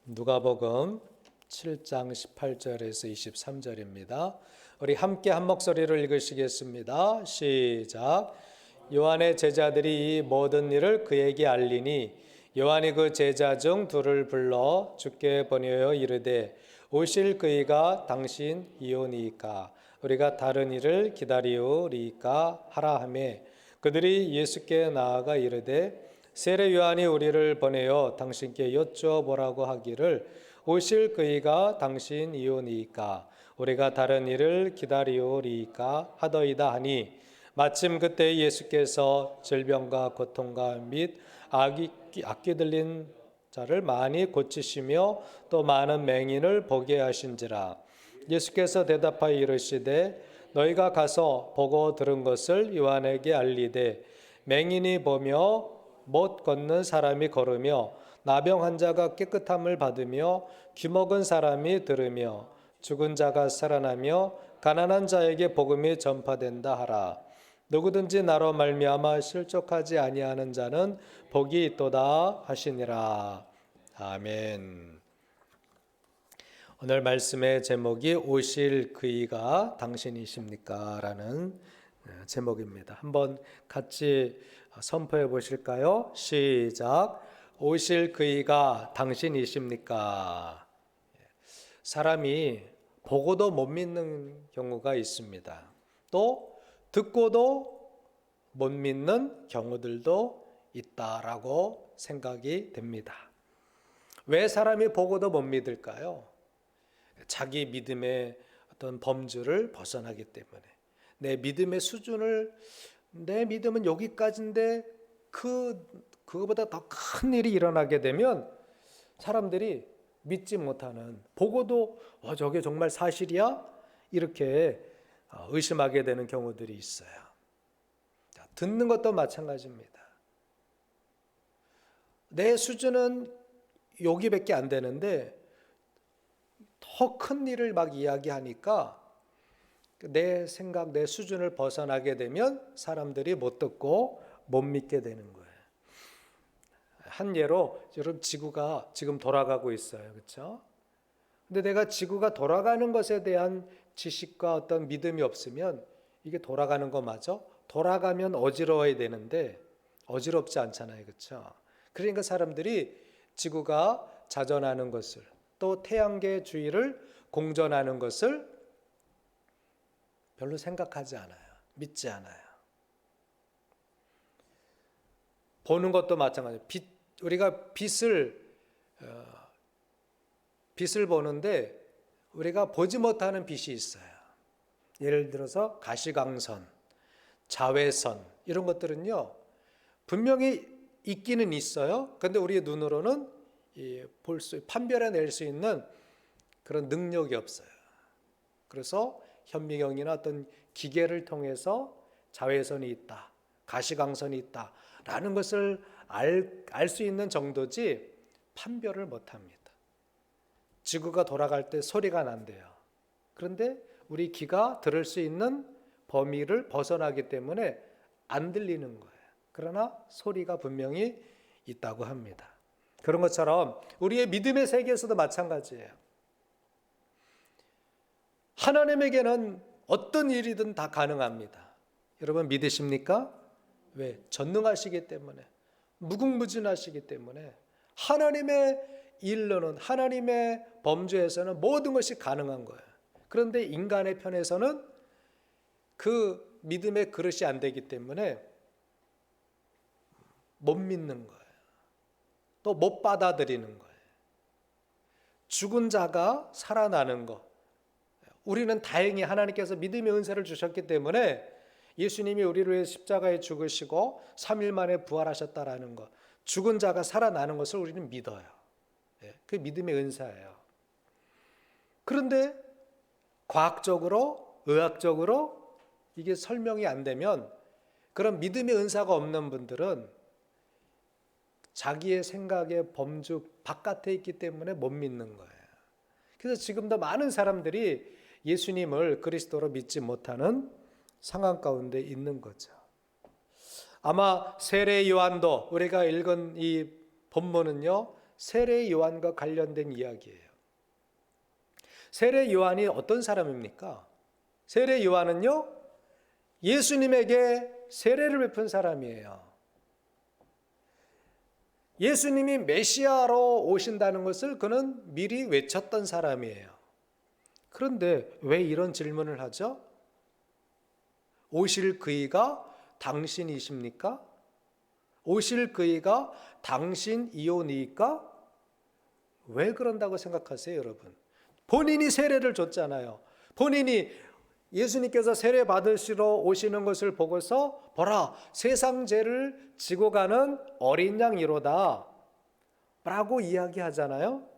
누가복음 7장 18절에서 23절입니다. 우리 함께 한 목소리로 읽으시겠습니다. 시작. 요한의 제자들이 이 모든 일을 그에게 알리니 요한이 그 제자 중 둘을 불러 주께 번여여 이르되 오실 그이가 당신이오니이까 우리가 다른 일을 기다리오리이까 하라 하며 그들이 예수께 나아가 이르되 세례 요한이 우리를 보내어 당신께 여쭤보라고 하기를 오실 그이가 당신이오니이까 우리가 다른 일을 기다리오리이까 하더이다 하니 마침 그때 예수께서 질병과 고통과 및 악귀 들린 자를 많이 고치시며 또 많은 맹인을 보게 하신지라. 예수께서 대답하여 이르시되 너희가 가서 보고 들은 것을 요한에게 알리되 맹인이 보며 못 걷는 사람이 걸으며 나병 환자가 깨끗함을 받으며 귀먹은 사람이 들으며 죽은 자가 살아나며 가난한 자에게 복음이 전파된다 하라. 누구든지 나로 말미암아 실족하지 아니하는 자는 복이 있도다 하시니라. 아멘. 오늘 말씀의 제목이 오실 그이가 당신이십니까? 라는 제목입니다. 한번 같이 선포해 보실까요? 시작. 오실 그이가 당신이십니까? 사람이 보고도 못 믿는 경우가 있습니다. 또 듣고도 못 믿는 경우들도 있다라고 생각이 됩니다. 왜 사람이 보고도 못 믿을까요? 자기 믿음의 어떤 범주를 벗어나기 때문에 내 믿음의 수준을 내 믿음은 여기까지인데 그거보다 더 큰 일이 일어나게 되면 사람들이 믿지 못하는 보고도 저게 정말 사실이야? 이렇게 의심하게 되는 경우들이 있어요. 듣는 것도 마찬가지입니다. 내 수준은 여기밖에 안 되는데 더 큰 일을 막 이야기하니까 내 생각, 내 수준을 벗어나게 되면 사람들이 못 듣고 못 믿게 되는 거예요. 한 예로 여러분 지구가 지금 돌아가고 있어요. 그렇죠? 근데 내가 지구가 돌아가는 것에 대한 지식과 어떤 믿음이 없으면 이게 돌아가는 거 맞아? 돌아가면 어지러워야 되는데 어지럽지 않잖아요. 그렇죠? 그러니까 사람들이 지구가 자전하는 것을 또 태양계 주위를 공전하는 것을 별로 생각하지 않아요. 믿지 않아요. 보는 것도 마찬가지예요. 우리가 빛을 보는데 우리가 보지 못하는 빛이 있어요. 예를 들어서 가시광선, 자외선 이런 것들은요. 분명히 있기는 있어요. 그런데 우리의 눈으로는 판별해낼 수 있는 그런 능력이 없어요. 그래서 현미경이나 어떤 기계를 통해서 자외선이 있다, 가시광선이 있다라는 것을 알 수 있는 정도지 판별을 못합니다. 지구가 돌아갈 때 소리가 난대요. 그런데 우리 귀가 들을 수 있는 범위를 벗어나기 때문에 안 들리는 거예요. 그러나 소리가 분명히 있다고 합니다. 그런 것처럼 우리의 믿음의 세계에서도 마찬가지예요. 하나님에게는 어떤 일이든 다 가능합니다. 여러분 믿으십니까? 왜? 전능하시기 때문에, 무궁무진하시기 때문에 하나님의 일로는, 하나님의 범주에서는 모든 것이 가능한 거예요. 그런데 인간의 편에서는 그 믿음의 그릇이 안 되기 때문에 못 믿는 거예요. 또 못 받아들이는 거예요. 죽은 자가 살아나는 것, 우리는 다행히 하나님께서 믿음의 은사를 주셨기 때문에 예수님이 우리를 위해 십자가에 죽으시고 3일 만에 부활하셨다라는 것, 죽은 자가 살아나는 것을 우리는 믿어요. 그 믿음의 은사예요. 그런데 과학적으로, 의학적으로 이게 설명이 안 되면 그런 믿음의 은사가 없는 분들은 자기의 생각의 범주 바깥에 있기 때문에 못 믿는 거예요. 그래서 지금도 많은 사람들이 예수님을 그리스도로 믿지 못하는 상황 가운데 있는 거죠. 아마 세례 요한도 우리가 읽은 이 본문은요, 세례 요한과 관련된 이야기예요. 세례 요한이 어떤 사람입니까? 세례 요한은요, 예수님에게 세례를 베푼 사람이에요. 예수님이 메시아로 오신다는 것을 그는 미리 외쳤던 사람이에요. 그런데 왜 이런 질문을 하죠? 오실 그이가 당신이십니까? 오실 그이가 당신이오니까? 왜 그런다고 생각하세요, 여러분? 본인이 세례를 줬잖아요. 본인이 예수님께서 세례 받으시러 오시는 것을 보고서 보라, 세상 죄를 지고 가는 어린 양이로다 라고 이야기하잖아요.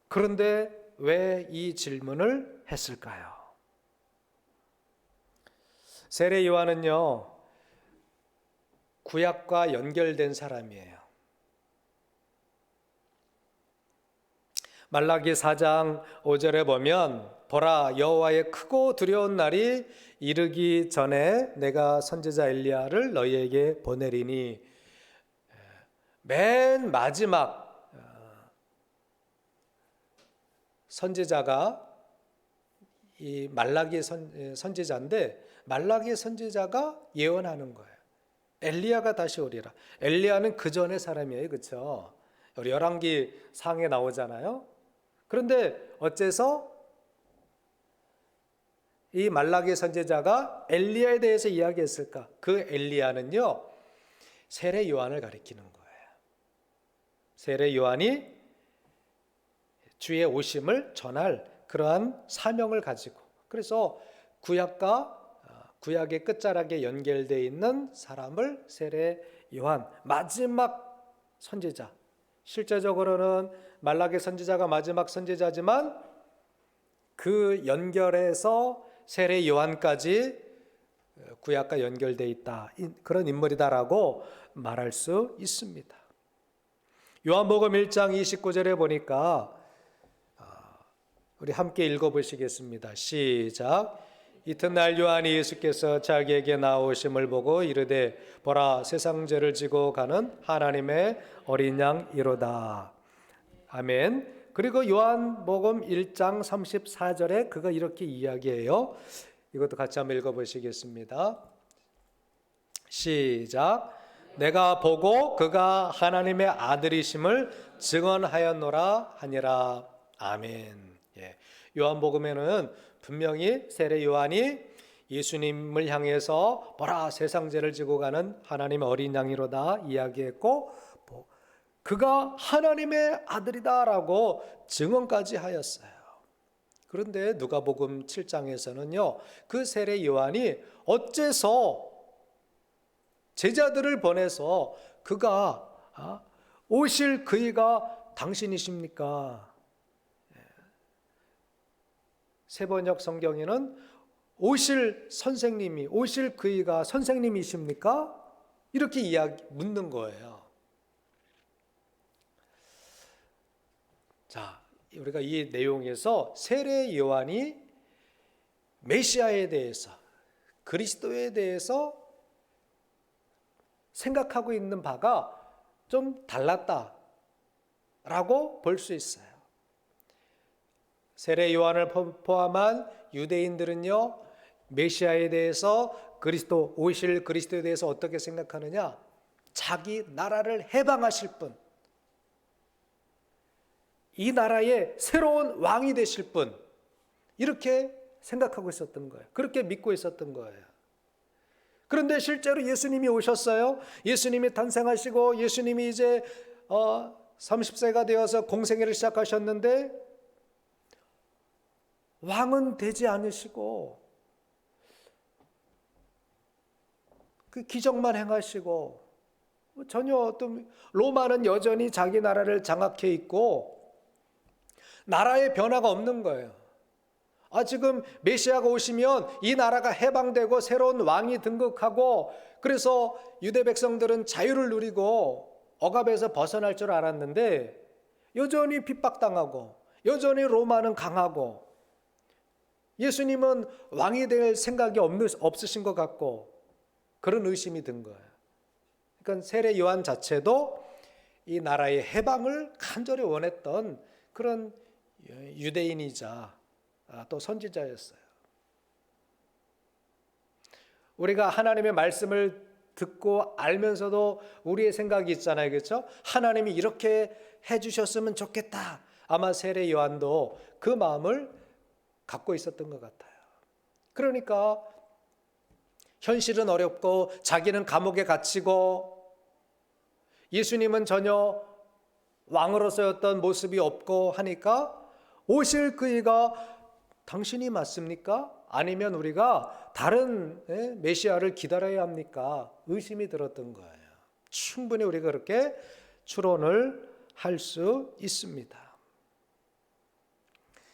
그런데 왜 이 질문을 했을까요? 세례 요한은요, 구약과 연결된 사람이에요. 말라기 4장 5절에 보면 보라, 여호와의 크고 두려운 날이 이르기 전에 내가 선지자 엘리야를 너희에게 보내리니, 맨 마지막 선지자가 이 말라기 선지자인데, 말라기 선지자가 예언하는 거예요. 엘리야가 다시 오리라. 엘리야는 그 전의 사람이에요, 그렇죠? 우리 열왕기 상에 나오잖아요. 그런데 어째서 이 말라기 선지자가 엘리야에 대해서 이야기했을까? 그 엘리야는요, 세례 요한을 가리키는 거예요. 세례 요한이 주의 오심을 전할 그러한 사명을 가지고, 그래서 구약의 끝자락에 연결되어 있는 사람을 세례 요한, 마지막 선지자. 실제적으로는 말라기 선지자가 마지막 선지자지만 그 연결해서 세례 요한까지 구약과 연결되어 있다, 그런 인물이다라고 말할 수 있습니다. 요한복음 1장 29절에 보니까 우리 함께 읽어보시겠습니다. 시작. 이튿날 요한이 예수께서 자기에게 나오심을 보고 이르되 보라, 세상 죄를 지고 가는 하나님의 어린 양이로다. 아멘. 그리고 요한복음 1장 34절에 그가 이렇게 이야기해요. 이것도 같이 한번 읽어보시겠습니다. 시작. 내가 보고 그가 하나님의 아들이심을 증언하였노라 하니라. 아멘. 요한복음에는 분명히 세례 요한이 예수님을 향해서 보라, 세상 죄를 지고 가는 하나님의 어린 양이로다 이야기했고, 그가 하나님의 아들이다라고 증언까지 하였어요. 그런데 누가복음 7장에서는요, 그 세례 요한이 어째서 제자들을 보내서 그가 오실 그이가 당신이십니까? 세번역 성경에는 오실 선생님이, 오실 그이가 선생님이십니까? 이렇게 묻는 거예요. 자, 우리가 이 내용에서 세례 요한이 메시아에 대해서, 그리스도에 대해서 생각하고 있는 바가 좀 달랐다라고 볼 수 있어요. 세례 요한을 포함한 유대인들은요, 메시아에 대해서, 오실 그리스도에 대해서 어떻게 생각하느냐? 자기 나라를 해방하실 분, 이 나라의 새로운 왕이 되실 분, 이렇게 생각하고 있었던 거예요. 그렇게 믿고 있었던 거예요. 그런데 실제로 예수님이 오셨어요. 예수님이 탄생하시고 예수님이 이제 30세가 되어서 공생애를 시작하셨는데 왕은 되지 않으시고 그 기적만 행하시고, 전혀 또 로마는 여전히 자기 나라를 장악해 있고 나라의 변화가 없는 거예요. 지금 메시아가 오시면 이 나라가 해방되고 새로운 왕이 등극하고, 그래서 유대 백성들은 자유를 누리고 억압에서 벗어날 줄 알았는데 여전히 핍박당하고 여전히 로마는 강하고, 예수님은 왕이 될 생각이 없으신 것 같고, 그런 의심이 든 거예요. 그러니까 세례 요한 자체도 이 나라의 해방을 간절히 원했던 그런 유대인이자 또 선지자였어요. 우리가 하나님의 말씀을 듣고 알면서도 우리의 생각이 있잖아요. 그렇죠? 하나님이 이렇게 해주셨으면 좋겠다. 아마 세례 요한도 그 마음을 갖고 있었던 것 같아요. 그러니까 현실은 어렵고 자기는 감옥에 갇히고 예수님은 전혀 왕으로서였던 모습이 없고 하니까 오실 그이가 당신이 맞습니까? 아니면 우리가 다른 메시아를 기다려야 합니까? 의심이 들었던 거예요. 충분히 우리가 그렇게 추론을 할 수 있습니다.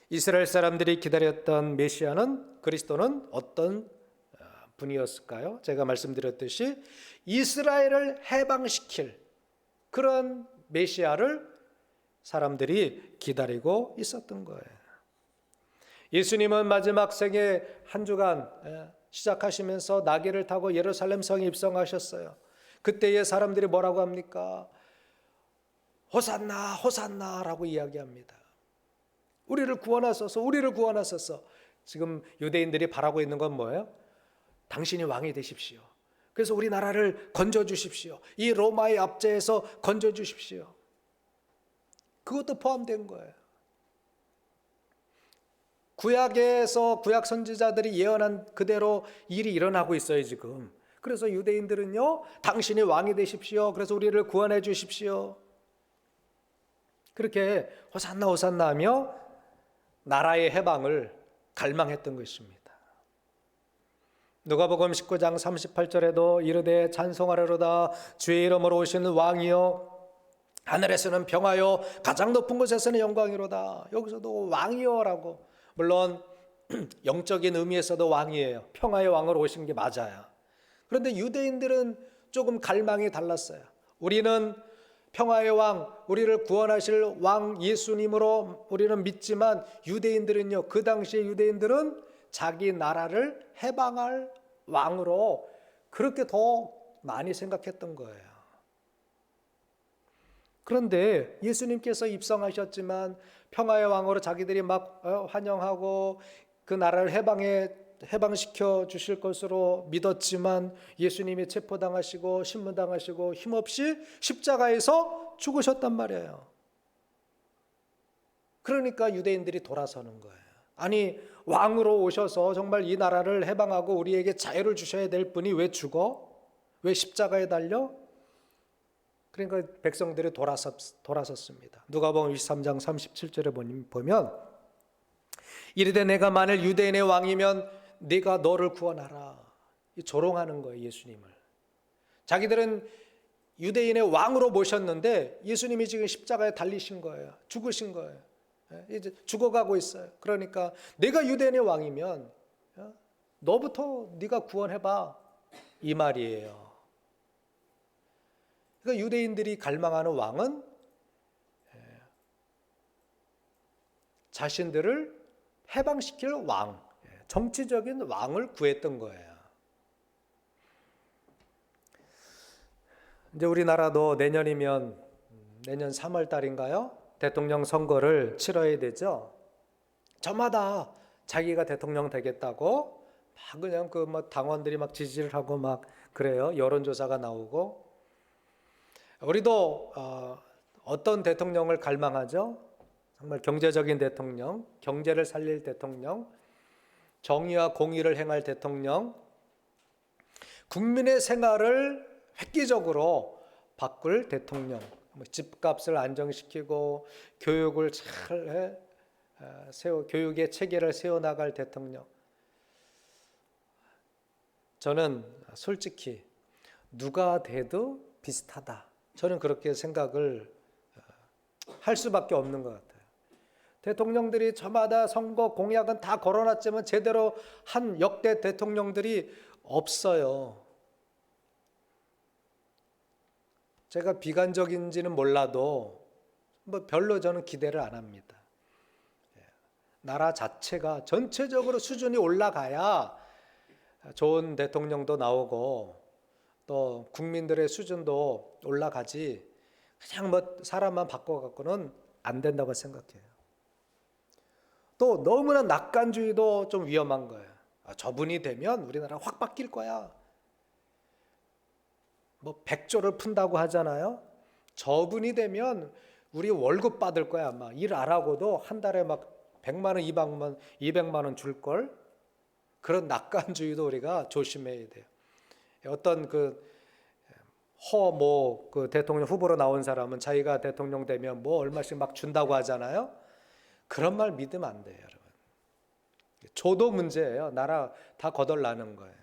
이스라엘 사람들이 기다렸던 메시아는, 그리스도는 어떤 분이었을까요? 제가 말씀드렸듯이 이스라엘을 해방시킬 그런 메시아를 사람들이 기다리고 있었던 거예요. 예수님은 마지막 생애 한 주간 시작하시면서 나귀를 타고 예루살렘 성에 입성하셨어요. 그때의 사람들이 뭐라고 합니까? 호산나 호산나라고 이야기합니다. 우리를 구원하소서, 우리를 구원하소서. 지금 유대인들이 바라고 있는 건 뭐예요? 당신이 왕이 되십시오. 그래서 우리나라를 건져주십시오. 이 로마의 압제에서 건져주십시오. 그것도 포함된 거예요. 구약에서 구약 선지자들이 예언한 그대로 일이 일어나고 있어요 지금. 그래서 유대인들은요, 당신이 왕이 되십시오. 그래서 우리를 구원해 주십시오. 그렇게 호산나 호산나 하며 나라의 해방을 갈망했던 것입니다. 누가복음 19장 38절에도 이르되 찬송하려로다 주의 이름으로 오시는 왕이여 하늘에서는 평화요 가장 높은 곳에서는 영광이로다. 여기서도 왕이여라고, 물론 영적인 의미에서도 왕이에요. 평화의 왕으로 오신 게 맞아요. 그런데 유대인들은 조금 갈망이 달랐어요. 우리는 평화의 왕, 우리를 구원하실 왕 예수님으로 우리는 믿지만 유대인들은요, 그 당시에 유대인들은 자기 나라를 해방할 왕으로 그렇게 더 많이 생각했던 거예요. 그런데 예수님께서 입성하셨지만 평화의 왕으로 자기들이 막 환영하고 그 나라를 해방시켜 주실 것으로 믿었지만 예수님이 체포당하시고 신문당하시고 힘없이 십자가에서 죽으셨단 말이에요. 그러니까 유대인들이 돌아서는 거예요. 아니, 왕으로 오셔서 정말 이 나라를 해방하고 우리에게 자유를 주셔야 될 분이 왜 죽어? 왜 십자가에 달려? 그러니까 백성들이 돌아섰습니다. 누가복음 23장 37절에 보면 이르되 내가 만일 유대인의 왕이면 네가 너를 구원하라. 조롱하는 거예요, 예수님을. 자기들은 유대인의 왕으로 모셨는데 예수님이 지금 십자가에 달리신 거예요. 죽으신 거예요. 이제 죽어가고 있어요. 그러니까 내가 유대인의 왕이면 너부터 네가 구원해봐, 이 말이에요. 그러니까 유대인들이 갈망하는 왕은 자신들을 해방시킬 왕, 정치적인 왕을 구했던 거예요. 이제 우리나라도 내년 3월 달인가요? 대통령 선거를 치러야 되죠. 저마다 자기가 대통령 되겠다고 막 그냥 당원들이 막 지지를 하고 막 그래요. 여론조사가 나오고. 우리도 어떤 대통령을 갈망하죠? 정말 경제적인 대통령, 경제를 살릴 대통령, 정의와 공의를 행할 대통령, 국민의 생활을 획기적으로 바꿀 대통령, 집값을 안정시키고 교육을 잘 교육의 체계를 세워나갈 대통령. 저는 솔직히 누가 돼도 비슷하다. 저는 그렇게 생각을 할 수밖에 없는 것 같아요. 대통령들이 저마다 선거 공약은 다 걸어놨지만 제대로 한 역대 대통령들이 없어요. 제가 비관적인지는 몰라도 별로 저는 기대를 안 합니다. 나라 자체가 전체적으로 수준이 올라가야 좋은 대통령도 나오고 또 국민들의 수준도 올라가지 그냥 뭐 사람만 바꿔갖고는 안 된다고 생각해요. 또 너무나 낙관주의도 좀 위험한 거예요. 저분이 되면 우리나라 확 바뀔 거야. 뭐 100조를 푼다고 하잖아요. 저분이 되면 우리 월급 받을 거야. 아마 일 안 하고도 한 달에 막 100만 원, 200만 원 줄 걸. 그런 낙관주의도 우리가 조심해야 돼요. 어떤 그 대통령 후보로 나온 사람은 자기가 대통령 되면 뭐 얼마씩 막 준다고 하잖아요. 그런 말 믿으면 안 돼요, 여러분. 조도 문제예요. 나라 다 거덜나는 거예요.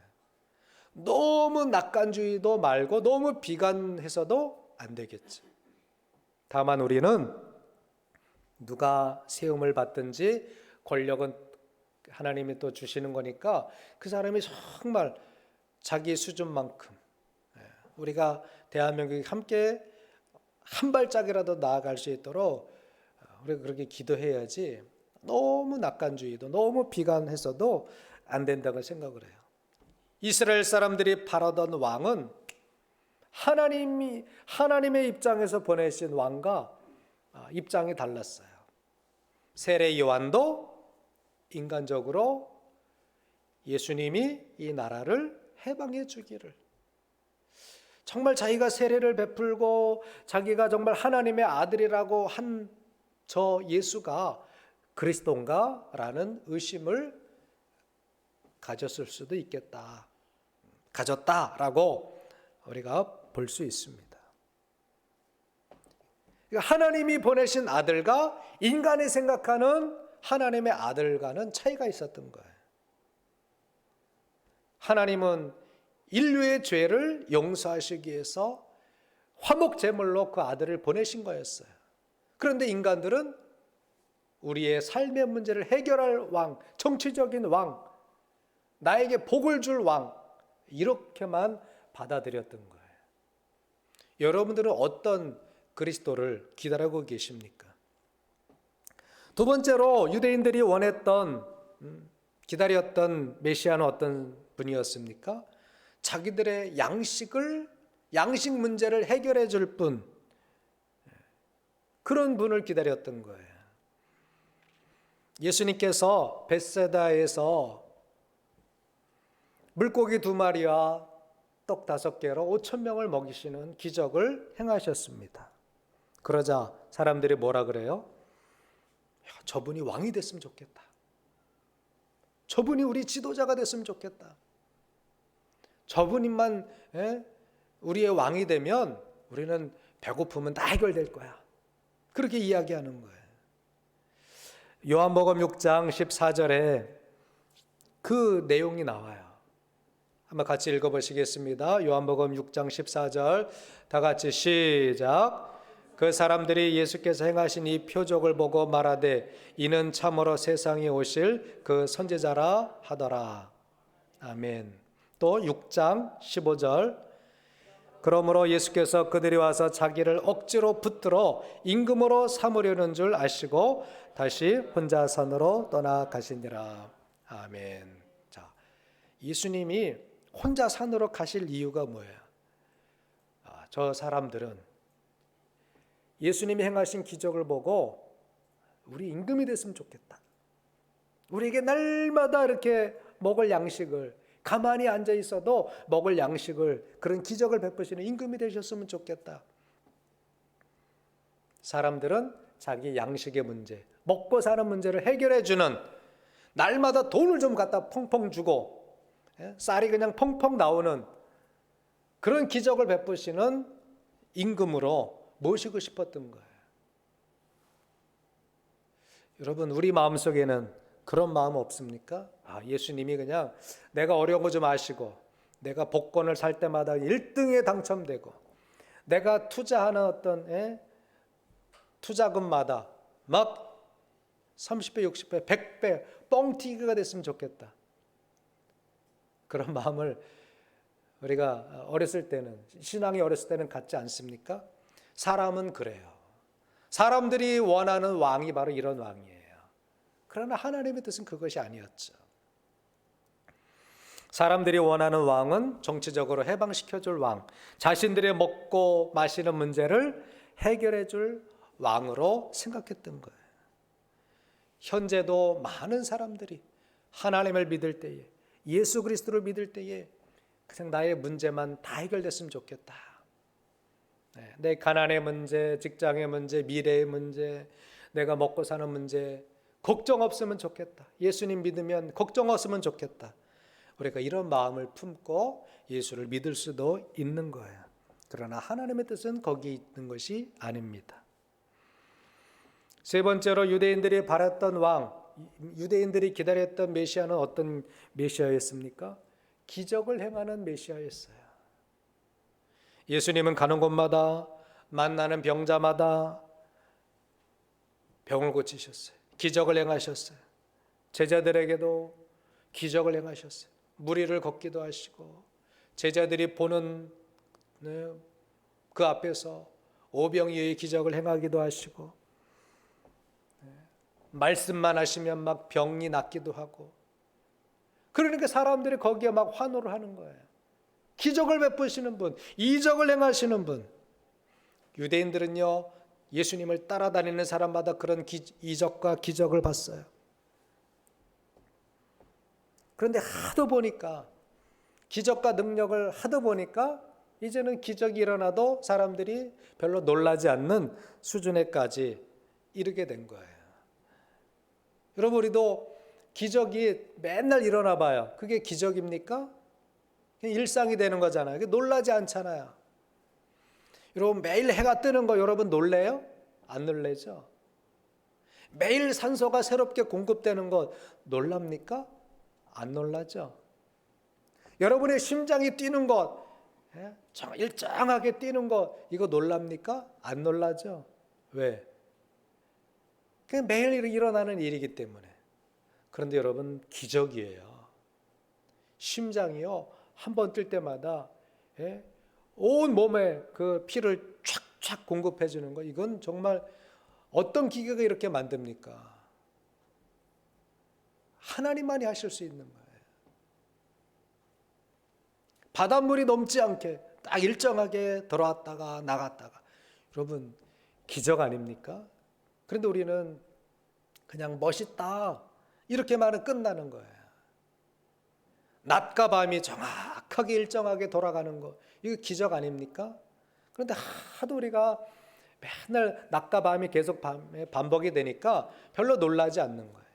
너무 낙관주의도 말고 너무 비관해서도 안 되겠죠. 다만 우리는 누가 세움을 받든지 권력은 하나님이 또 주시는 거니까 그 사람이 정말 자기 수준만큼 우리가 대한민국이 함께 한 발짝이라도 나아갈 수 있도록 우리가 그렇게 기도해야지 너무 낙관주의도 너무 비관해서도 안 된다고 생각을 해요. 이스라엘 사람들이 바라던 왕은 하나님의 입장에서 보내신 왕과 입장이 달랐어요. 세례 요한도 인간적으로 예수님이 이 나라를 해방해 주기를, 정말 자기가 세례를 베풀고 자기가 정말 하나님의 아들이라고 한 저 예수가 그리스도인가? 라는 의심을 가졌을 수도 있겠다. 가졌다라고 우리가 볼 수 있습니다. 하나님이 보내신 아들과 인간이 생각하는 하나님의 아들과는 차이가 있었던 거예요. 하나님은 인류의 죄를 용서하시기 위해서 화목 제물로 그 아들을 보내신 거였어요. 그런데 인간들은 우리의 삶의 문제를 해결할 왕, 정치적인 왕, 나에게 복을 줄 왕, 이렇게만 받아들였던 거예요. 여러분들은 어떤 그리스도를 기다리고 계십니까? 두 번째로 유대인들이 원했던, 기다렸던 메시아는 어떤 분이었습니까? 자기들의 양식 문제를 해결해 줄 분, 그런 분을 기다렸던 거예요. 예수님께서 벳세다에서 물고기 2마리와 떡 5개로 5,000명을 먹이시는 기적을 행하셨습니다. 그러자 사람들이 뭐라 그래요? 저분이 왕이 됐으면 좋겠다. 저분이 우리 지도자가 됐으면 좋겠다. 저분만 우리의 왕이 되면 우리는 배고픔은 다 해결될 거야. 그렇게 이야기하는 거예요. 요한복음 6장 14절에 그 내용이 나와요. 한번 같이 읽어보시겠습니다. 요한복음 6장 14절 다 같이 시작. 그 사람들이 예수께서 행하신 이 표적을 보고 말하되 이는 참으로 세상에 오실 그 선지자라 하더라. 아멘. 또 6장 15절 그러므로 예수께서 그들이 와서 자기를 억지로 붙들어 임금으로 삼으려는 줄 아시고 다시 혼자 산으로 떠나가시니라. 아멘. 자, 예수님이 혼자 산으로 가실 이유가 뭐예요? 저 사람들은 예수님이 행하신 기적을 보고 우리 임금이 됐으면 좋겠다. 우리에게 날마다 이렇게 먹을 양식을, 가만히 앉아 있어도 먹을 양식을, 그런 기적을 베푸시는 임금이 되셨으면 좋겠다. 사람들은 자기 양식의 문제, 먹고 사는 문제를 해결해 주는, 날마다 돈을 좀 갖다 펑펑 주고 쌀이 그냥 펑펑 나오는 그런 기적을 베푸시는 임금으로 모시고 싶었던 거예요. 여러분, 우리 마음속에는 그런 마음 없습니까? 예수님이 그냥 내가 어려운 거 좀 아시고, 내가 복권을 살 때마다 1등에 당첨되고, 내가 투자하는 어떤 투자금마다 막 30배, 60배, 100배 뻥튀기가 됐으면 좋겠다. 그런 마음을 우리가 어렸을 때는, 신앙이 어렸을 때는 갖지 않습니까? 사람은 그래요. 사람들이 원하는 왕이 바로 이런 왕이에요. 그러나 하나님의 뜻은 그것이 아니었죠. 사람들이 원하는 왕은 정치적으로 해방시켜줄 왕, 자신들의 먹고 마시는 문제를 해결해줄 왕으로 생각했던 거예요. 현재도 많은 사람들이 하나님을 믿을 때에, 예수 그리스도를 믿을 때에 그냥 나의 문제만 다 해결됐으면 좋겠다. 내 가난의 문제, 직장의 문제, 미래의 문제, 내가 먹고 사는 문제 걱정 없으면 좋겠다. 예수님 믿으면 걱정 없으면 좋겠다. 우리가 이런 마음을 품고 예수를 믿을 수도 있는 거예요. 그러나 하나님의 뜻은 거기 있는 것이 아닙니다. 세 번째로 유대인들이 바랐던 왕, 유대인들이 기다렸던 메시아는 어떤 메시아였습니까? 기적을 행하는 메시아였어요. 예수님은 가는 곳마다 만나는 병자마다 병을 고치셨어요. 기적을 행하셨어요. 제자들에게도 기적을 행하셨어요. 무리를 걷기도 하시고 제자들이 보는 그 앞에서 오병이어의 기적을 행하기도 하시고 말씀만 하시면 막 병이 낫기도 하고 그러니까 사람들이 거기에 막 환호를 하는 거예요. 기적을 베푸시는 분, 이적을 행하시는 분. 유대인들은요 예수님을 따라다니는 사람마다 그런 이적과 기적을 봤어요. 그런데 하도 보니까 기적과 능력을 하도 보니까 이제는 기적이 일어나도 사람들이 별로 놀라지 않는 수준에까지 이르게 된 거예요. 여러분 우리도 기적이 맨날 일어나 봐요. 그게 기적입니까? 그냥 일상이 되는 거잖아요. 놀라지 않잖아요. 여러분 매일 해가 뜨는 거 여러분 놀래요? 안 놀래죠? 매일 산소가 새롭게 공급되는 것 놀랍니까? 안 놀라죠? 여러분의 심장이 뛰는 것 일정하게 뛰는 것 이거 놀랍니까? 안 놀라죠? 왜? 그냥 매일 일어나는 일이기 때문에. 그런데 여러분 기적이에요. 심장이요 한 번 뛸 때마다 온 몸에 그 피를 촥촥 공급해 주는 거 이건 정말 어떤 기계가 이렇게 만듭니까? 하나님만이 하실 수 있는 거예요. 바닷물이 넘지 않게 딱 일정하게 들어왔다가 나갔다가 여러분 기적 아닙니까? 그런데 우리는 그냥 멋있다 이렇게만은 끝나는 거예요. 낮과 밤이 정확하게 일정하게 돌아가는 거 이거 기적 아닙니까? 그런데 하도 우리가 맨날 낮과 밤이 계속 반복이 되니까 별로 놀라지 않는 거예요.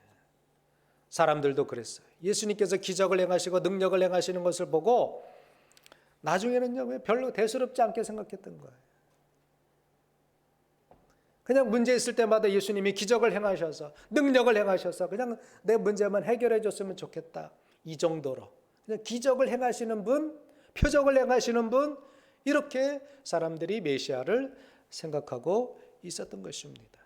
사람들도 그랬어요. 예수님께서 기적을 행하시고 능력을 행하시는 것을 보고 나중에는요 별로 대수롭지 않게 생각했던 거예요. 그냥 문제 있을 때마다 예수님이 기적을 행하셔서 능력을 행하셔서 그냥 내 문제만 해결해 줬으면 좋겠다. 이 정도로 그냥 기적을 행하시는 분, 표적을 행하시는 분 이렇게 사람들이 메시아를 생각하고 있었던 것입니다.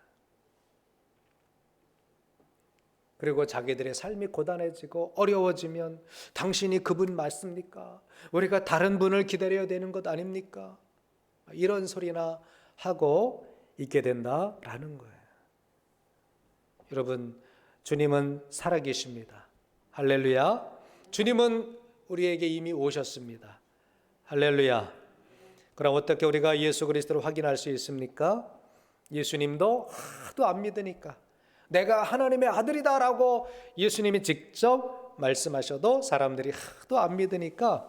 그리고 자기들의 삶이 고단해지고 어려워지면 당신이 그분 맞습니까? 우리가 다른 분을 기다려야 되는 것 아닙니까? 이런 소리나 하고 있게 된다라는 거예요. 여러분, 주님은 살아계십니다. 할렐루야. 주님은 우리에게 이미 오셨습니다. 할렐루야. 그럼 어떻게 우리가 예수 그리스도를 확인할 수 있습니까? 예수님도 하도 안 믿으니까 내가 하나님의 아들이다라고 예수님이 직접 말씀하셔도 사람들이 하도 안 믿으니까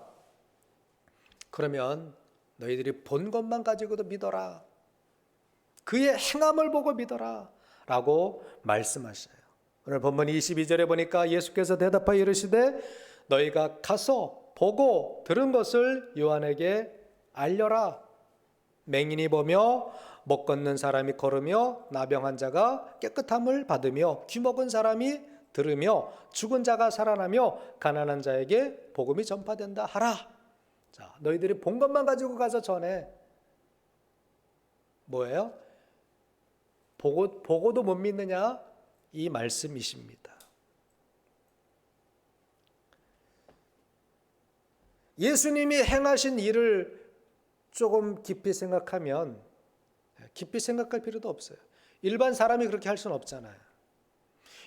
그러면 너희들이 본 것만 가지고도 믿어라. 그의 행함을 보고 믿어라 라고 말씀하셔요. 오늘 본문 22절에 보니까 예수께서 대답하여 이르시되 너희가 가서 보고 들은 것을 요한에게 알려라. 맹인이 보며 못 걷는 사람이 걸으며 나병 환자가 깨끗함을 받으며 귀먹은 사람이 들으며 죽은 자가 살아나며 가난한 자에게 복음이 전파된다 하라. 자, 너희들이 본 것만 가지고 가서 전해. 뭐예요? 보고도 못 믿느냐? 이 말씀이십니다. 예수님이 행하신 일을 조금 깊이 생각하면 깊이 생각할 필요도 없어요. 일반 사람이 그렇게 할 수는 없잖아요.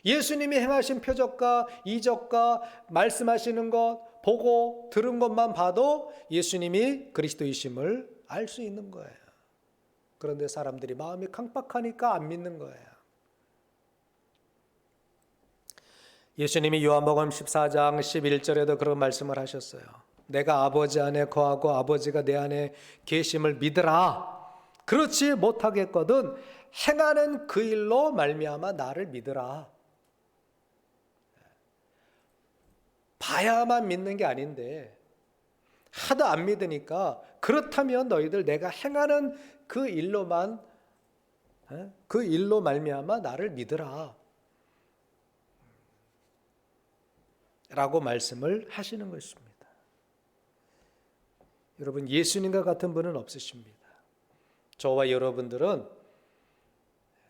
예수님이 행하신 표적과 이적과 말씀하시는 것, 보고 들은 것만 봐도 예수님이 그리스도이심을 알 수 있는 거예요. 그런데 사람들이 마음이 강박하니까 안 믿는 거예요. 예수님이 요한복음 14장 11절에도 그런 말씀을 하셨어요. 내가 아버지 안에 거하고 아버지가 내 안에 계심을 믿으라. 그렇지 못하겠거든 행하는 그 일로 말미암아 나를 믿으라. 봐야만 믿는 게 아닌데 하도 안 믿으니까 그렇다면 너희들 내가 행하는 그 일로만 그 일로 말미암아 나를 믿으라 라고 말씀을 하시는 것입니다. 여러분, 예수님과 같은 분은 없으십니다. 저와 여러분들은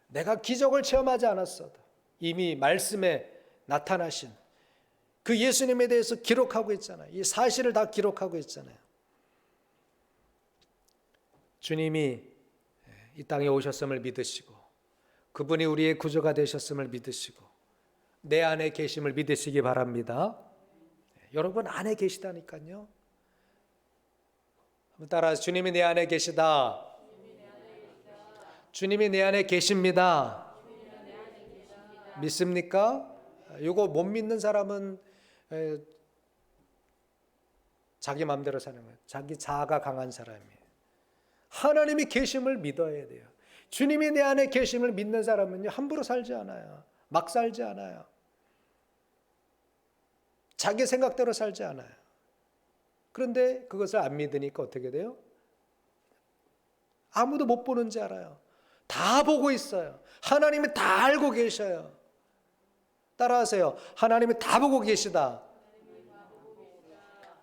내가 기적을 체험하지 않았어도 이미 말씀에 나타나신 그 예수님에 대해서 기록하고 있잖아요. 이 사실을 다 기록하고 있잖아요. 주님이 이 땅에 오셨음을 믿으시고 그분이 우리의 구주가 되셨음을 믿으시고 내 안에 계심을 믿으시기 바랍니다. 여러분 안에 계시다니까요. 한번 따라서 주님이 내 안에 계시다. 주님이 내 안에 계십니다. 믿습니까? 이거 못 믿는 사람은 자기 마음대로 사는 거예요. 자기 자아가 강한 사람이에요. 하나님이 계심을 믿어야 돼요. 주님이 내 안에 계심을 믿는 사람은요, 함부로 살지 않아요. 막 살지 않아요. 자기 생각대로 살지 않아요. 그런데 그것을 안 믿으니까 어떻게 돼요? 아무도 못 보는 줄 알아요. 다 보고 있어요. 하나님이 다 알고 계셔요. 따라하세요. 하나님이 다 보고 계시다.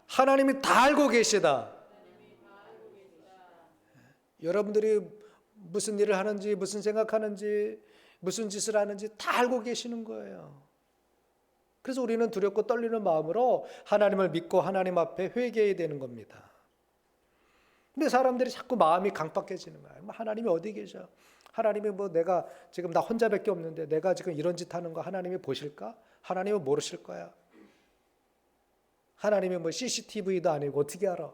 하나님이 다 알고 계시다. 여러분들이 무슨 일을 하는지, 무슨 생각하는지, 무슨 짓을 하는지 다 알고 계시는 거예요. 그래서 우리는 두렵고 떨리는 마음으로 하나님을 믿고 하나님 앞에 회개해야 되는 겁니다. 근데 사람들이 자꾸 마음이 강박해지는 거예요. 하나님이 어디 계셔? 하나님이 내가 지금 나 혼자밖에 없는데 내가 지금 이런 짓 하는 거 하나님이 보실까? 하나님은 모르실 거야. 하나님이 CCTV도 아니고 어떻게 알아?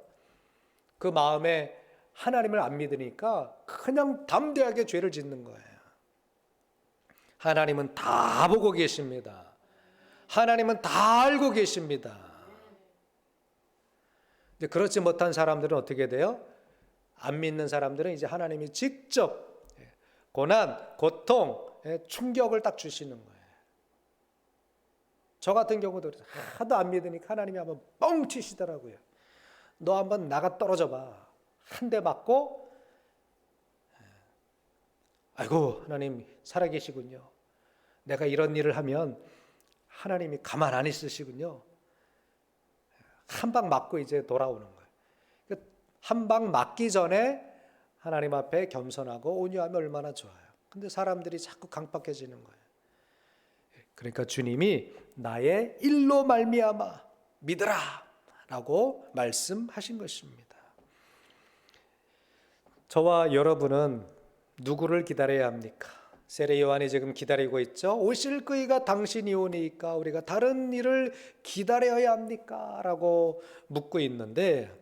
그 마음에 하나님을 안 믿으니까 그냥 담대하게 죄를 짓는 거예요. 하나님은 다 보고 계십니다. 하나님은 다 알고 계십니다. 근데 그렇지 못한 사람들은 어떻게 돼요? 안 믿는 사람들은 이제 하나님이 직접 고난, 고통, 충격을 딱 주시는 거예요. 저 같은 경우도 하도 안 믿으니까 하나님이 한번 뻥 치시더라고요. 너 한번 나가 떨어져 봐. 한 대 맞고 아이고 하나님 살아계시군요. 내가 이런 일을 하면 하나님이 가만 안 있으시군요. 한 방 맞고 이제 돌아오는 거예요. 한 방 맞기 전에 하나님 앞에 겸손하고 온유하면 얼마나 좋아요. 근데 사람들이 자꾸 강박해지는 거예요. 그러니까 주님이 나의 일로 말미암아 믿으라 라고 말씀하신 것입니다. 저와 여러분은 누구를 기다려야 합니까? 세례 요한이 지금 기다리고 있죠. 오실 그이가 당신이 오니까 우리가 다른 일을 기다려야 합니까? 라고 묻고 있는데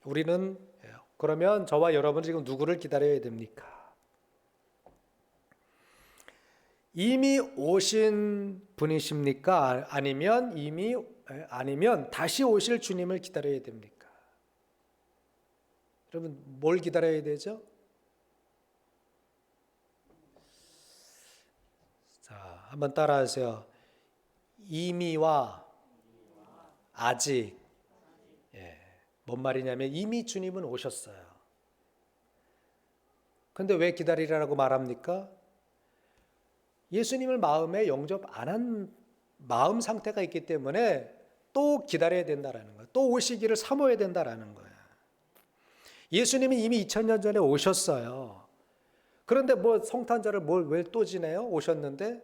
우리는 그러면 저와 여러분은 지금 누구를 기다려야 됩니까? 이미 오신 분이십니까? 아니면 다시 오실 주님을 기다려야 됩니까? 여러분 뭘 기다려야 되죠? 자, 한번 따라하세요. 이미와 아직. 뭔 말이냐면 이미 주님은 오셨어요. 근데 왜 기다리라고 말합니까? 예수님을 마음에 영접 안 한 마음 상태가 있기 때문에 또 기다려야 된다라는 거예요. 또 오시기를 사모해야 된다라는 거예요. 예수님이 이미 2000년 전에 오셨어요. 그런데 성탄절을 왜 또 지내요? 오셨는데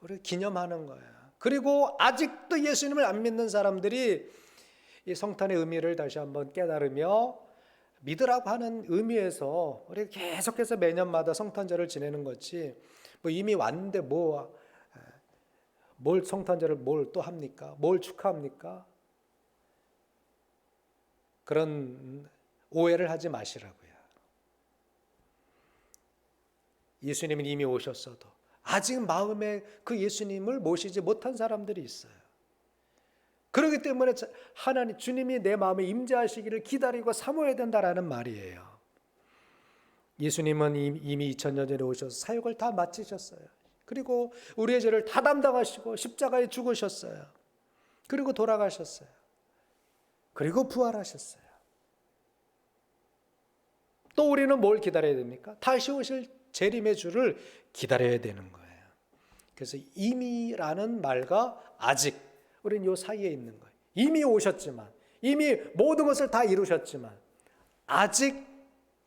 우리 기념하는 거예요. 그리고 아직도 예수님을 안 믿는 사람들이 이 성탄의 의미를 다시 한번 깨달으며 믿으라고 하는 의미에서 우리 계속해서 매년마다 성탄절을 지내는 거지. 이미 왔는데 뭘 성탄절을 뭘 또 합니까? 뭘 축하합니까? 그런 오해를 하지 마시라고요. 예수님은 이미 오셨어도 아직 마음에 그 예수님을 모시지 못한 사람들이 있어요. 그렇기 때문에 하나님 주님이 내 마음에 임재하시기를 기다리고 사모해야 된다라는 말이에요. 예수님은 이미 2000년 전에 오셔서 사역을 다 마치셨어요. 그리고 우리의 죄를 다 담당하시고 십자가에 죽으셨어요. 그리고 돌아가셨어요. 그리고 부활하셨어요. 또 우리는 뭘 기다려야 됩니까? 다시 오실 재림의 주를 기다려야 되는 거예요. 그래서 이미라는 말과 아직, 우리는 요 사이에 있는 거예요. 이미 오셨지만, 이미 모든 것을 다 이루셨지만 아직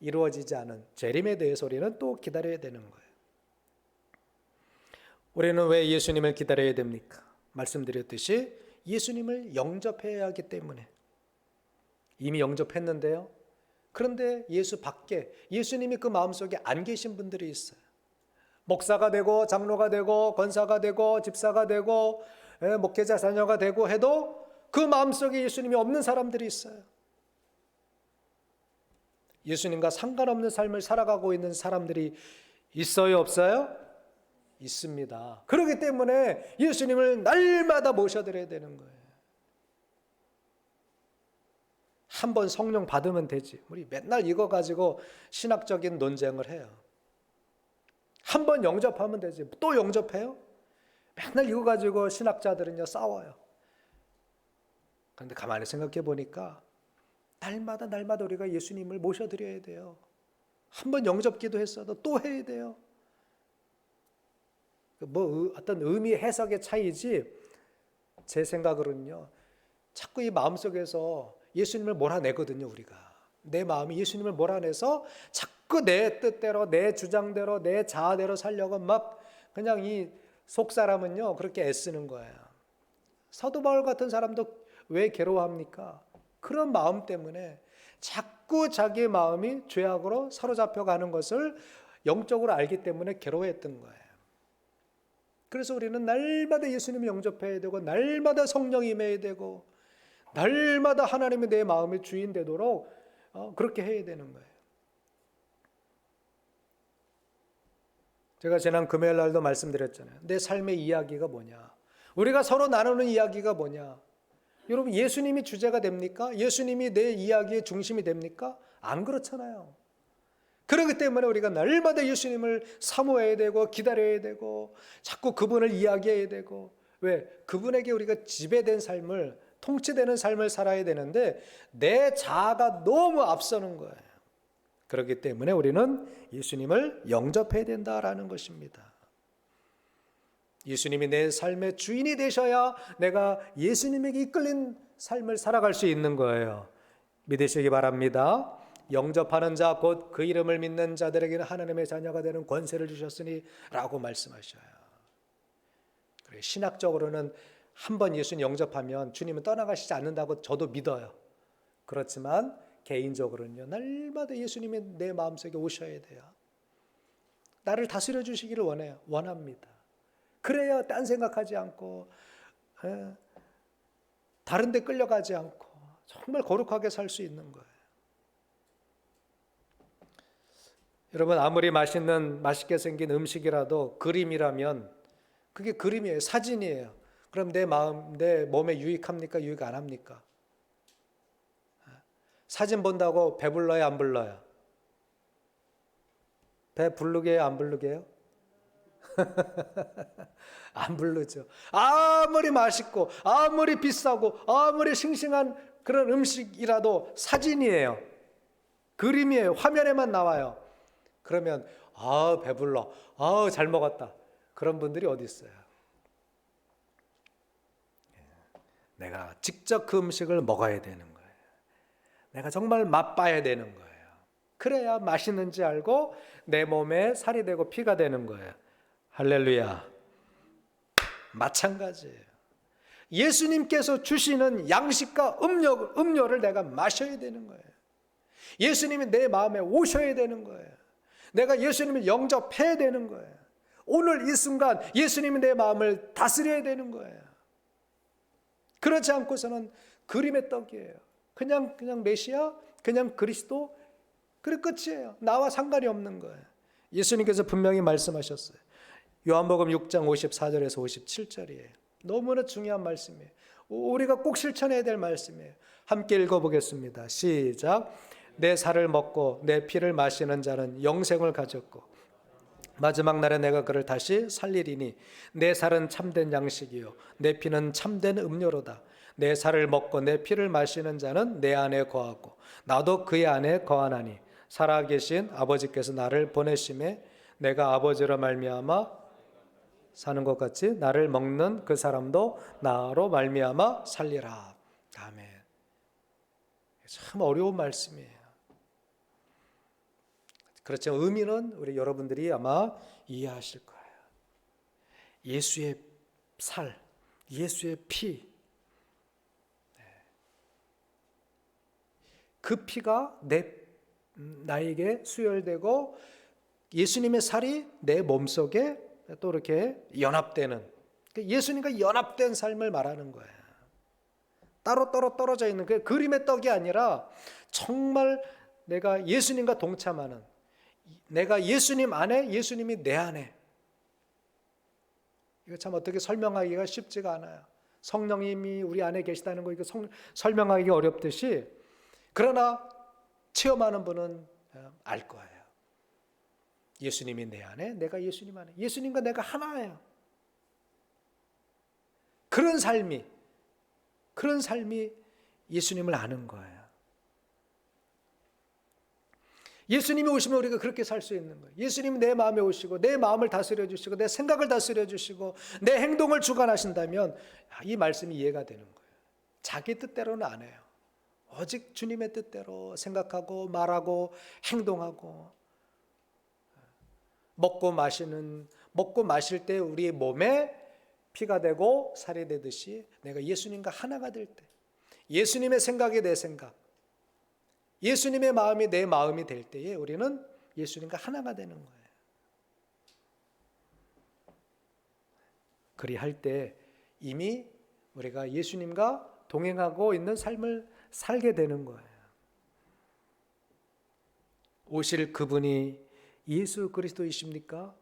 이루어지지 않은 재림에 대해서 우리는 또 기다려야 되는 거예요. 우리는 왜 예수님을 기다려야 됩니까? 말씀드렸듯이 예수님을 영접해야 하기 때문에. 이미 영접했는데요. 그런데 예수 밖에 예수님이 그 마음속에 안 계신 분들이 있어요. 목사가 되고 장로가 되고 권사가 되고 집사가 되고 목회자 자녀가 되고 해도 그 마음속에 예수님이 없는 사람들이 있어요. 예수님과 상관없는 삶을 살아가고 있는 사람들이 있어요, 없어요? 있습니다. 그렇기 때문에 예수님을 날마다 모셔드려야 되는 거예요. 한 번 성령 받으면 되지. 우리 맨날 이거 가지고 신학적인 논쟁을 해요. 한 번 영접하면 되지. 또 영접해요? 맨날 이거 가지고 신학자들은요 싸워요. 그런데 가만히 생각해 보니까 날마다 우리가 예수님을 모셔드려야 돼요. 한 번 영접 기도했어도 또 해야 돼요. 어떤 의미 해석의 차이지 제 생각으로는요. 자꾸 이 마음속에서 예수님을 몰아내거든요. 우리가. 내 마음이 예수님을 몰아내서 자꾸 내 뜻대로 내 주장대로 내 자아대로 살려고 막 그냥 이 속사람은요 그렇게 애쓰는 거예요. 사도 바울 같은 사람도 왜 괴로워합니까? 그런 마음 때문에 자꾸 자기의 마음이 죄악으로 사로잡혀가는 것을 영적으로 알기 때문에 괴로워했던 거예요. 그래서 우리는 날마다 예수님을 영접해야 되고 날마다 성령 임해야 되고 날마다 하나님이 내 마음의 주인 되도록 그렇게 해야 되는 거예요. 제가 지난 금요일 날도 말씀드렸잖아요. 내 삶의 이야기가 뭐냐? 우리가 서로 나누는 이야기가 뭐냐? 여러분 예수님이 주제가 됩니까? 예수님이 내 이야기의 중심이 됩니까? 안 그렇잖아요. 그렇기 때문에 우리가 날마다 예수님을 사모해야 되고 기다려야 되고 자꾸 그분을 이야기해야 되고 왜? 그분에게 우리가 지배된 삶을 통치되는 삶을 살아야 되는데 내 자아가 너무 앞서는 거예요. 그렇기 때문에 우리는 예수님을 영접해야 된다라는 것입니다. 예수님이 내 삶의 주인이 되셔야 내가 예수님에게 이끌린 삶을 살아갈 수 있는 거예요. 믿으시기 바랍니다. 영접하는 자 곧 그 이름을 믿는 자들에게는 하나님의 자녀가 되는 권세를 주셨으니 라고 말씀하셔요. 신학적으로는 한 번 예수님 영접하면 주님은 떠나가시지 않는다고 저도 믿어요. 그렇지만 개인적으로는요 날마다 예수님이 내 마음속에 오셔야 돼요. 나를 다스려 주시기를 원합니다. 그래야 딴 생각하지 않고 다른 데 끌려가지 않고 정말 거룩하게 살 수 있는 거예요. 여러분 아무리 맛있게 생긴 음식이라도 그림이라면 그게 그림이에요. 사진이에요. 그럼 내 몸에 유익합니까? 유익 안 합니까? 사진 본다고 배불러요? 안 불러요? 배 부르게 해요? 안 부르게 해요? 안 부르죠. 아무리 맛있고 아무리 비싸고 아무리 싱싱한 그런 음식이라도 사진이에요. 그림이에요. 화면에만 나와요. 그러면 배불러. 잘 먹었다. 그런 분들이 어디 있어요? 내가 직접 그 음식을 먹어야 되는 거예요. 내가 정말 맛봐야 되는 거예요. 그래야 맛있는지 알고 내 몸에 살이 되고 피가 되는 거예요. 할렐루야. 마찬가지예요. 예수님께서 주시는 양식과 음료를 내가 마셔야 되는 거예요. 예수님이 내 마음에 오셔야 되는 거예요. 내가 예수님을 영접해야 되는 거예요. 오늘 이 순간 예수님이 내 마음을 다스려야 되는 거예요. 그렇지 않고서는 그림의 떡이에요. 그냥 메시아, 그냥 그리스도, 그래 끝이에요. 나와 상관이 없는 거예요. 예수님께서 분명히 말씀하셨어요. 요한복음 6장 54절에서 57절이에요. 너무나 중요한 말씀이에요. 우리가 꼭 실천해야 될 말씀이에요. 함께 읽어보겠습니다. 시작. 내 살을 먹고 내 피를 마시는 자는 영생을 가졌고 마지막 날에 내가 그를 다시 살리리니 내 살은 참된 양식이요 내 피는 참된 음료로다. 내 살을 먹고 내 피를 마시는 자는 내 안에 거하고 나도 그의 안에 거하나니 살아계신 아버지께서 나를 보내심에 내가 아버지로 말미암아 사는 것 같이 나를 먹는 그 사람도 나로 말미암아 살리라. 아멘. 참 어려운 말씀이에요. 그렇지만 의미는 우리 여러분들이 아마 이해하실 거예요. 예수의 살, 예수의 피, 그 피가 나에게 수혈되고 예수님의 살이 내 몸속에 또 이렇게 연합되는, 예수님과 연합된 삶을 말하는 거예요. 따로 떨어져 있는 그 그림의 떡이 아니라 정말 내가 예수님과 동참하는, 내가 예수님 안에, 예수님이 내 안에. 이거 참 어떻게 설명하기가 쉽지가 않아요. 성령님이 우리 안에 계시다는 거 이거 설명하기 어렵듯이, 그러나 체험하는 분은 알 거예요. 예수님이 내 안에, 내가 예수님 안에, 예수님과 내가 하나예요. 그런 삶이 예수님을 아는 거예요. 예수님이 오시면 우리가 그렇게 살 수 있는 거예요. 예수님이 내 마음에 오시고 내 마음을 다스려 주시고 내 생각을 다스려 주시고 내 행동을 주관하신다면 이 말씀이 이해가 되는 거예요. 자기 뜻대로는 안 해요. 오직 주님의 뜻대로 생각하고 말하고 행동하고, 먹고 마실 때 우리의 몸에 피가 되고 살이 되듯이 내가 예수님과 하나가 될 때, 예수님의 생각이 내 생각, 예수님의 마음이 내 마음이 될 때에 우리는 예수님과 하나가 되는 거예요. 그리할 때 이미 우리가 예수님과 동행하고 있는 삶을 살게 되는 거예요. 오실 그분이 예수 그리스도이십니까?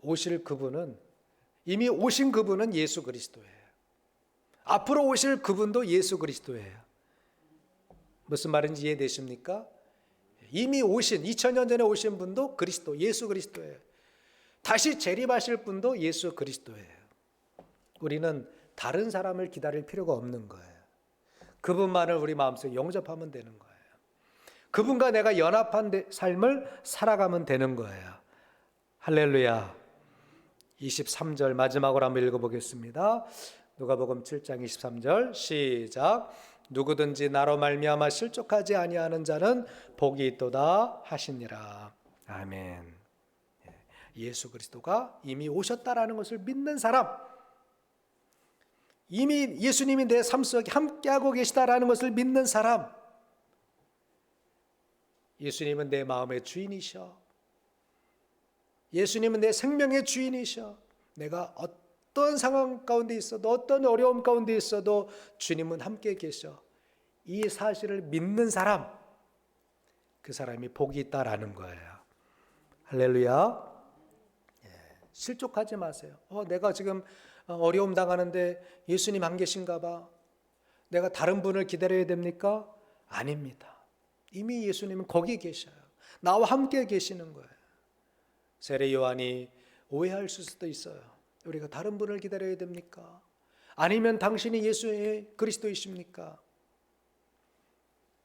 오실 그분은, 이미 오신 그분은 예수 그리스도예요. 앞으로 오실 그분도 예수 그리스도예요. 무슨 말인지 이해되십니까? 이미 오신 2000년 전에 오신 분도 그리스도, 예수 그리스도예요. 다시 재림하실 분도 예수 그리스도예요. 우리는 다른 사람을 기다릴 필요가 없는 거예요. 그분만을 우리 마음속에 영접하면 되는 거예요. 그분과 내가 연합한 삶을 살아가면 되는 거예요. 할렐루야. 23절 마지막으로 한번 읽어보겠습니다. 누가복음 7장 23절 시작. 누구든지 나로 말미암아 실족하지 아니하는 자는 복이 있도다 하시니라. 아멘. 예수 그리스도가 이미 오셨다라는 것을 믿는 사람, 이미 예수님이 내 삶 속에 함께하고 계시다라는 것을 믿는 사람, 예수님은 내 마음의 주인이셔. 예수님은 내 생명의 주인이셔. 내가 어떤 상황 가운데 있어도, 어떤 어려움 가운데 있어도 주님은 함께 계셔. 이 사실을 믿는 사람, 그 사람이 복이 있다라는 거예요. 할렐루야. 실족하지 마세요. 내가 지금 어려움 당하는데 예수님 안 계신가 봐. 내가 다른 분을 기다려야 됩니까? 아닙니다. 이미 예수님은 거기 계셔요. 나와 함께 계시는 거예요. 세례 요한이 오해할 수도 있어요. 우리가 다른 분을 기다려야 됩니까? 아니면 당신이 예수의 그리스도이십니까?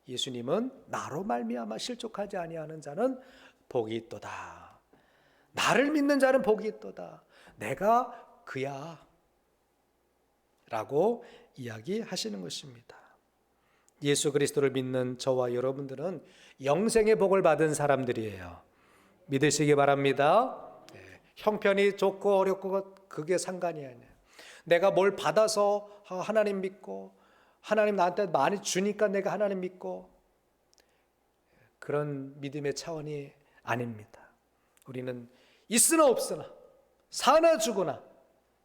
예수님은 나로 말미암아 실족하지 아니하는 자는 복이 있도다. 나를 믿는 자는 복이 있도다. 내가 그야 라고 이야기하시는 것입니다. 예수 그리스도를 믿는 저와 여러분들은 영생의 복을 받은 사람들이에요. 믿으시기 바랍니다. 형편이 좋고 어렵고 그게 상관이 아니에요. 내가 뭘 받아서 하나님 믿고, 하나님 나한테 많이 주니까 내가 하나님 믿고, 그런 믿음의 차원이 아닙니다. 우리는 있으나 없으나 사나 죽으나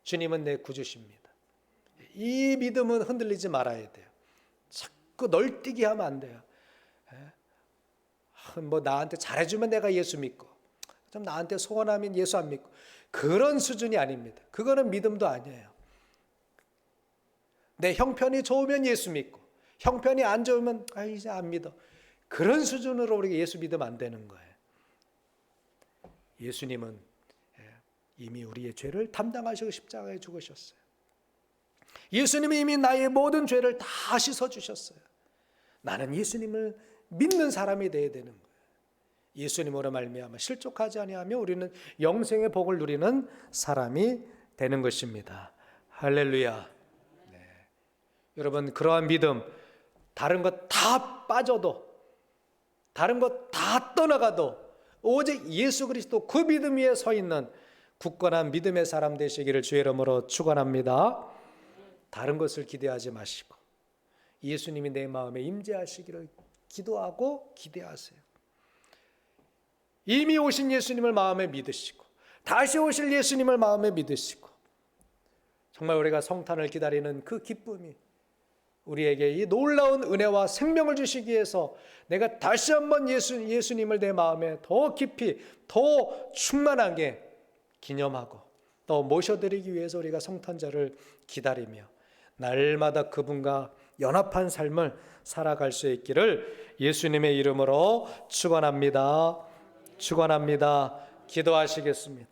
주님은 내 구주십니다. 이 믿음은 흔들리지 말아야 돼요. 자꾸 널뛰기 하면 안 돼요. 뭐 나한테 잘해주면 내가 예수 믿고, 좀 나한테 소원하면 예수 안 믿고, 그런 수준이 아닙니다. 그거는 믿음도 아니에요. 내 형편이 좋으면 예수 믿고, 형편이 안 좋으면 이제 안 믿어. 그런 수준으로 우리가 예수 믿으면 안 되는 거예요. 예수님은 이미 우리의 죄를 담당하시고 십자가에 죽으셨어요. 예수님이 이미 나의 모든 죄를 다 씻어주셨어요. 나는 예수님을 믿는 사람이 되어야 되는 거예요. 예수님으로 말미암아 실족하지 아니하며 우리는 영생의 복을 누리는 사람이 되는 것입니다. 할렐루야. 네. 여러분, 그러한 믿음, 다른 것 다 빠져도, 다른 것 다 떠나가도 오직 예수 그리스도 그 믿음 위에 서 있는 굳건한 믿음의 사람 되시기를 주의 이름으로 축원합니다. 다른 것을 기대하지 마시고 예수님이 내 마음에 임재하시기를 기도하고 기대하세요. 이미 오신 예수님을 마음에 믿으시고 다시 오실 예수님을 마음에 믿으시고, 정말 우리가 성탄을 기다리는 그 기쁨이 우리에게 이 놀라운 은혜와 생명을 주시기 위해서 내가 다시 한번 예수님을 내 마음에 더 깊이 더 충만하게 기념하고 또 모셔드리기 위해서 우리가 성탄절을 기다리며 날마다 그분과 연합한 삶을 살아갈 수 있기를 예수님의 이름으로 축원합니다. 축원합니다. 기도하시겠습니다.